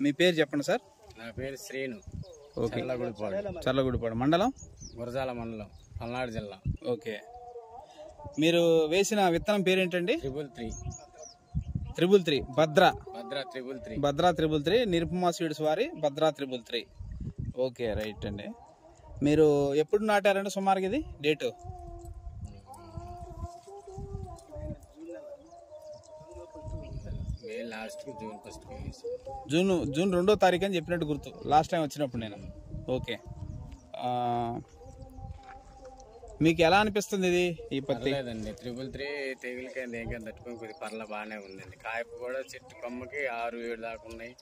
మీ పేరు చెప్పండి సార్. నా పేరు శ్రీను. ఓకే. చర్లగూడిపాడు మండలం, గురజాల మండలం, పల్నాడు జిల్లా. ఓకే. మీరు వేసిన విత్తనం పేరేంటండి? 333 భద్రా 333 నిరుపమా సీడ్స్ వారి భద్రా 333. ఓకే, రైట్ అండి. మీరు ఎప్పుడు నాటారంటే సుమారుగా ఇది డేటు? జూన్ 2వ తారీఖు అని చెప్పినట్టు గుర్తు లాస్ట్ టైం వచ్చినప్పుడు నేను. ఓకే. మీకు ఎలా అనిపిస్తుంది ఇది ఈ పత్తి? లేదండి, 333 తెగులకి దేనికైనా తట్టుకొని కొద్ది పర్ల బాగానే ఉందండి. కాయపు కూడా చెట్టు కొమ్మకి 6-7 దాకా ఉన్నాయి.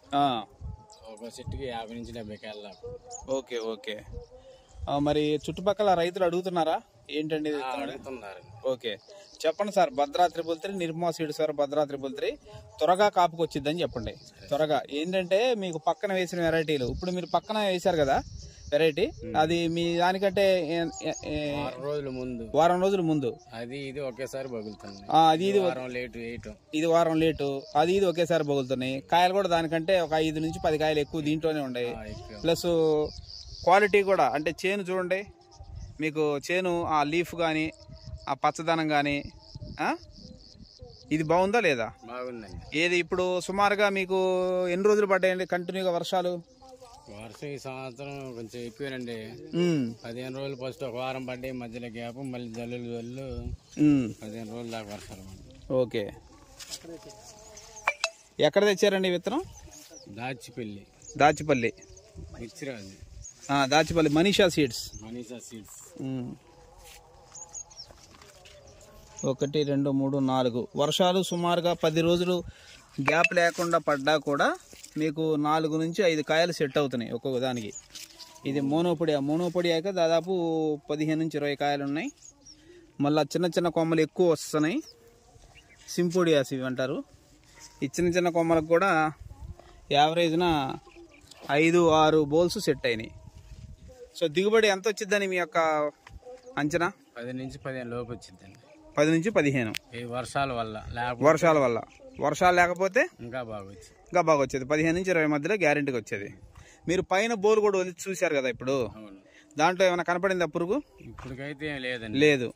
ఒక చెట్టుకి 50 నుంచి 70 కాయలు దాకా. Okay okay. మరి చుట్టుపక్కల రైతులు అడుగుతున్నారా ఏంటండి? అడుగుతున్నారు. ఓకే, చెప్పండి sir. Bhadra 333 Nirupama seeds sir Bhadra 333 త్వరగా కాపుకి వచ్చిందని చెప్పండి. త్వరగా ఏంటంటే మీకు పక్కన వేసిన వెరైటీలు ఇప్పుడు మీరు పక్కన వేశారు కదా వెరైటీ, అది మీ దానికంటే వారం రోజుల ముందు అది ఇది ఒకేసారి బగులుతుంది. ఇది వారం లేటు, అది ఇది ఒకేసారి బగులుతున్నాయి. కాయలు కూడా దానికంటే ఒక 5 నుంచి 10 కాయలు ఎక్కువ దీంట్లోనే ఉన్నాయి. ప్లస్ క్వాలిటీ కూడా, అంటే చేను చూడండి, మీకు చేను ఆ లీఫ్ కానీ ఆ పచ్చదనం కానీ ఇది బాగుందా లేదా? బాగుందండి. ఏది ఇప్పుడు సుమారుగా మీకు ఎన్ని రోజులు పడ్డాయండి కంటిన్యూగా వర్షాలు? వర్షం ఈ సంవత్సరం కొంచెం ఎక్కువేనండి. 15 రోజులు ఫస్ట్ ఒక వారం పడ్డాయి, మధ్యలో గ్యాప్, మళ్ళీ జల్లులు 15 రోజుల దాకా వర్షాలు. ఓకే. ఎక్కడ తెచ్చారండి విత్తనం? దాచిపల్లి దాచిపల్లి మనీషా సీడ్స్. 1 2 3 4 వర్షాలు సుమారుగా 10 రోజులు గ్యాప్ లేకుండా పడ్డా కూడా మీకు 4 నుంచి 5 కాయలు సెట్ అవుతున్నాయి ఒక్కొక్క దానికి. ఇది మోనోపొడియాక దాదాపు 15 నుంచి 20 కాయలు ఉన్నాయి. మళ్ళీ చిన్న చిన్న కొమ్మలు ఎక్కువ వస్తున్నాయి, సింపోడియాస్ ఇవి అంటారు. ఈ చిన్న చిన్న కొమ్మలకు కూడా యావరేజ్న 5-6 బోల్స్ సెట్ అయినాయి. సో దిగుబడి ఎంత వచ్చిందని మీ యొక్క అంచనా? 10 నుంచి 15 లోపు వచ్చిందండి. 10 నుంచి 15 వర్షాల వల్ల. వర్షాలు లేకపోతే ఇంకా బాగా వచ్చేది. 15 నుంచి 20 మధ్యలో గ్యారెంటీగా వచ్చేది. మీరు పైన బోల్ కూడా వదిలి చూశారు కదా ఇప్పుడు, దాంట్లో ఏమైనా కనపడిందా పురుగు? ఇప్పటికైతే లేదు.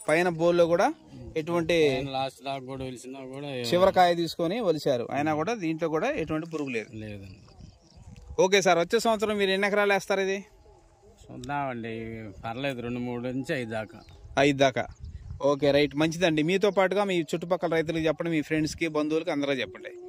పైన బోల్లో కూడా ఎటువంటి చివరకాయ తీసుకొని ఒలిశారు, అయినా కూడా దీంట్లో కూడా ఎటువంటి పురుగు లేదండి. ఓకే సార్, వచ్చే సంవత్సరం మీరు ఎన్ని ఎకరాలు వేస్తారు ఇది? చూద్దామండి, పర్లేదు 2-3 నుంచి 5 దాకా. ఓకే, రైట్, మంచిదండి. మీతో పాటుగా మీ చుట్టుపక్కల రైతులకు చెప్పండి, మీ ఫ్రెండ్స్కి బంధువులకి అందరూ చెప్పండి.